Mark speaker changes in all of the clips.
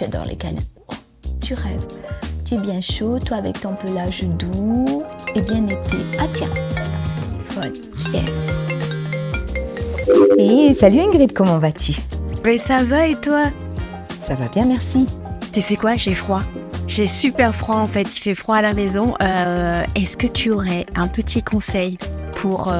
Speaker 1: j'adore les câlins. Oh, tu rêves. Tu es bien chaud, toi avec ton pelage doux et bien épais. Ah tiens, téléphone, yes. Et salut Ingrid, comment vas-tu?
Speaker 2: Mais ça va et toi?
Speaker 1: Ça va bien, merci.
Speaker 2: Tu sais quoi, j'ai froid. J'ai super froid en fait, il fait froid à la maison. Est-ce que tu aurais un petit conseil pour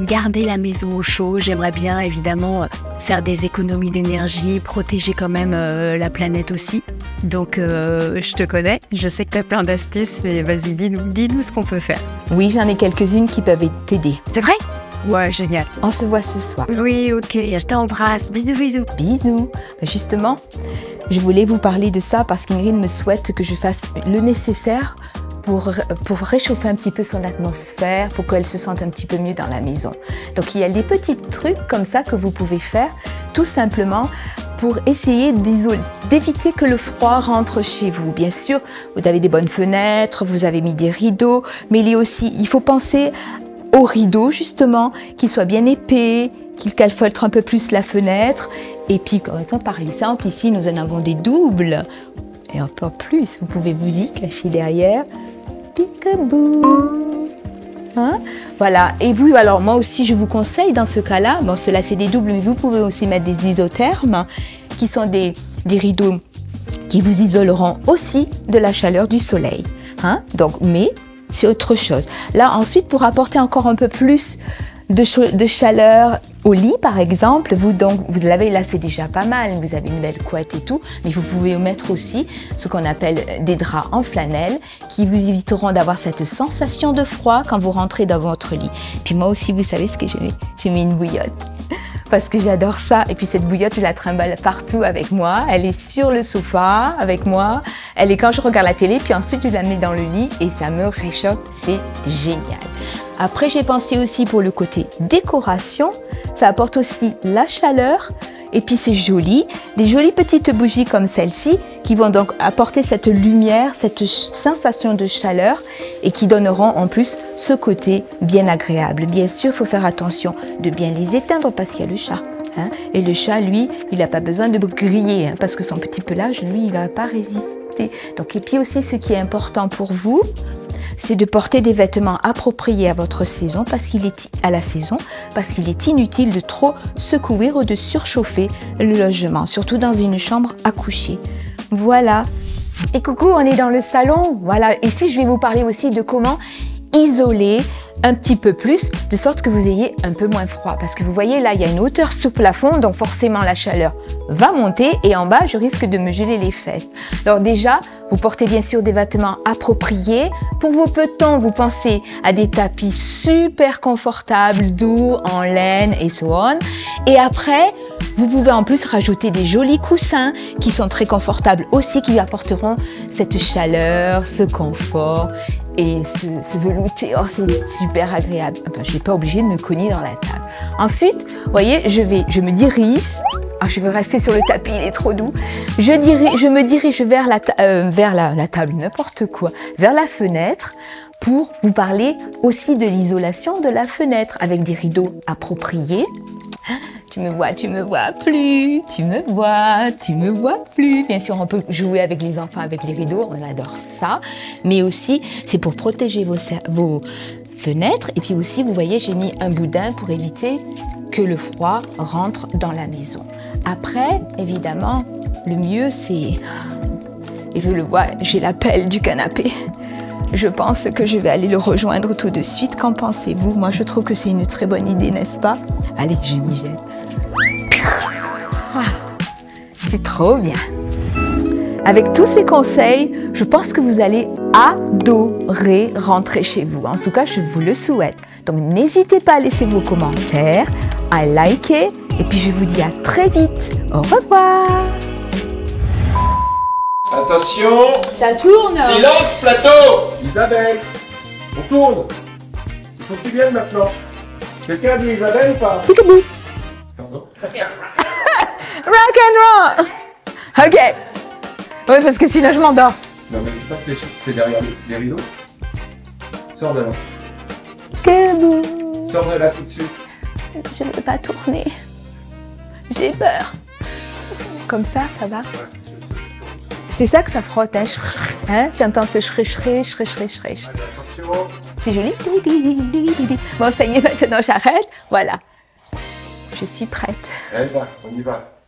Speaker 2: garder la maison au chaud? J'aimerais bien évidemment faire des économies d'énergie, protéger quand même la planète aussi. Donc je te connais, je sais que tu as plein d'astuces, mais vas-y, dis-nous ce qu'on peut faire.
Speaker 1: Oui, j'en ai quelques-unes qui peuvent t'aider.
Speaker 2: C'est vrai? Ouais, génial.
Speaker 1: On se voit ce soir.
Speaker 2: Oui, ok, je t'embrasse. Bisous, bisous.
Speaker 1: Bisous. Justement, je voulais vous parler de ça parce qu'Ingrid me souhaite que je fasse le nécessaire pour réchauffer un petit peu son atmosphère, pour qu'elle se sente un petit peu mieux dans la maison. Donc il y a des petits trucs comme ça que vous pouvez faire, tout simplement pour essayer d'éviter que le froid rentre chez vous. Bien sûr, vous avez des bonnes fenêtres, vous avez mis des rideaux, mais il faut penser aux rideaux justement, qu'ils soient bien épais, qu'ils calfeutrent un peu plus la fenêtre. Et puis, par exemple, ici, nous en avons des doubles. Et un peu plus, vous pouvez vous y cacher derrière. Peekaboo. Hein? Voilà. Et vous, alors moi aussi, je vous conseille dans ce cas-là, bon, cela c'est des doubles, mais vous pouvez aussi mettre des isothermes, qui sont des rideaux qui vous isoleront aussi de la chaleur du soleil. Hein? Donc, mais c'est autre chose. Là, ensuite, pour apporter encore un peu plus de chaleur au lit, par exemple, vous l'avez là, c'est déjà pas mal. Vous avez une belle couette et tout, mais vous pouvez mettre aussi ce qu'on appelle des draps en flanelle qui vous éviteront d'avoir cette sensation de froid quand vous rentrez dans votre lit. Puis moi aussi, vous savez ce que j'ai mis? J'ai mis une bouillotte. Parce que j'adore ça. Et puis cette bouillotte, je la trimballe partout avec moi. Elle est sur le sofa avec moi. Elle est quand je regarde la télé. Puis ensuite, je la mets dans le lit et ça me réchauffe. C'est génial. Après, j'ai pensé aussi pour le côté décoration. Ça apporte aussi la chaleur. Et puis c'est joli. Des jolies petites bougies comme celle-ci qui vont donc apporter cette lumière, cette sensation de chaleur et qui donneront en plus ce côté bien agréable. Bien sûr, il faut faire attention de bien les éteindre parce qu'il y a le chat. Hein? Et le chat, lui, il n'a pas besoin de griller hein, parce que son petit pelage, lui, il ne va pas résister. Donc, et puis aussi, ce qui est important pour vous, c'est de porter des vêtements appropriés à votre saison parce qu'il est inutile de trop se couvrir ou de surchauffer le logement, surtout dans une chambre à coucher. Voilà. Et coucou, on est dans le salon. Voilà. Ici, je vais vous parler aussi de comment isoler un petit peu plus, de sorte que vous ayez un peu moins froid. Parce que vous voyez, là, il y a une hauteur sous plafond, donc forcément, la chaleur va monter. Et en bas, je risque de me geler les fesses. Alors déjà, vous portez bien sûr des vêtements appropriés. Pour vos petons, vous pensez à des tapis super confortables, doux, en laine et so on. Et après, vous pouvez en plus rajouter des jolis coussins qui sont très confortables aussi, qui apporteront cette chaleur, ce confort. Et ce velouté, oh, c'est super agréable. Enfin, je n'ai pas obligé de me cogner dans la table. Ensuite, vous voyez, je me dirige. Ah, je veux rester sur le tapis, il est trop doux. Je me dirige vers la table, n'importe quoi, vers la fenêtre pour vous parler aussi de l'isolation de la fenêtre avec des rideaux appropriés. Tu me vois plus, tu me vois plus. Bien sûr, on peut jouer avec les enfants, avec les rideaux, on adore ça. Mais aussi, c'est pour protéger vos fenêtres. Et puis aussi, vous voyez, j'ai mis un boudin pour éviter que le froid rentre dans la maison. Après, évidemment, le mieux, c'est... Et je le vois, j'ai la pelle du canapé. Je pense que je vais aller le rejoindre tout de suite. Qu'en pensez-vous? Moi, je trouve que c'est une très bonne idée, n'est-ce pas? Allez, je m'y jette. Ah, c'est trop bien. Avec tous ces conseils, je pense que vous allez adorer rentrer chez vous. En tout cas, je vous le souhaite. Donc, n'hésitez pas à laisser vos commentaires, à liker. Et puis, je vous dis à très vite. Au revoir.
Speaker 3: Attention!
Speaker 1: Ça tourne!
Speaker 3: Silence, plateau! Isabelle! On tourne! Il faut que tu viennes maintenant. Quelqu'un a dit Isabelle ou pas?
Speaker 1: Peekaboo!
Speaker 3: Pardon?
Speaker 1: Rock and roll! Ok. Oui, parce que sinon je m'endors.
Speaker 3: Non, mais dis pas que t'es derrière les rideaux. Sors de là.
Speaker 1: Peekaboo!
Speaker 3: Sors de là tout de suite.
Speaker 1: Je ne veux pas tourner. J'ai peur. Comme ça va?
Speaker 3: Ouais, c'est
Speaker 1: C'est ça que ça frotte, hein, hein? Tu entends ce shrich.
Speaker 3: Allez, attention.
Speaker 1: C'est joli. Bon, ça y est, maintenant j'arrête. Voilà. Je suis prête.
Speaker 3: Allez, va, on y va.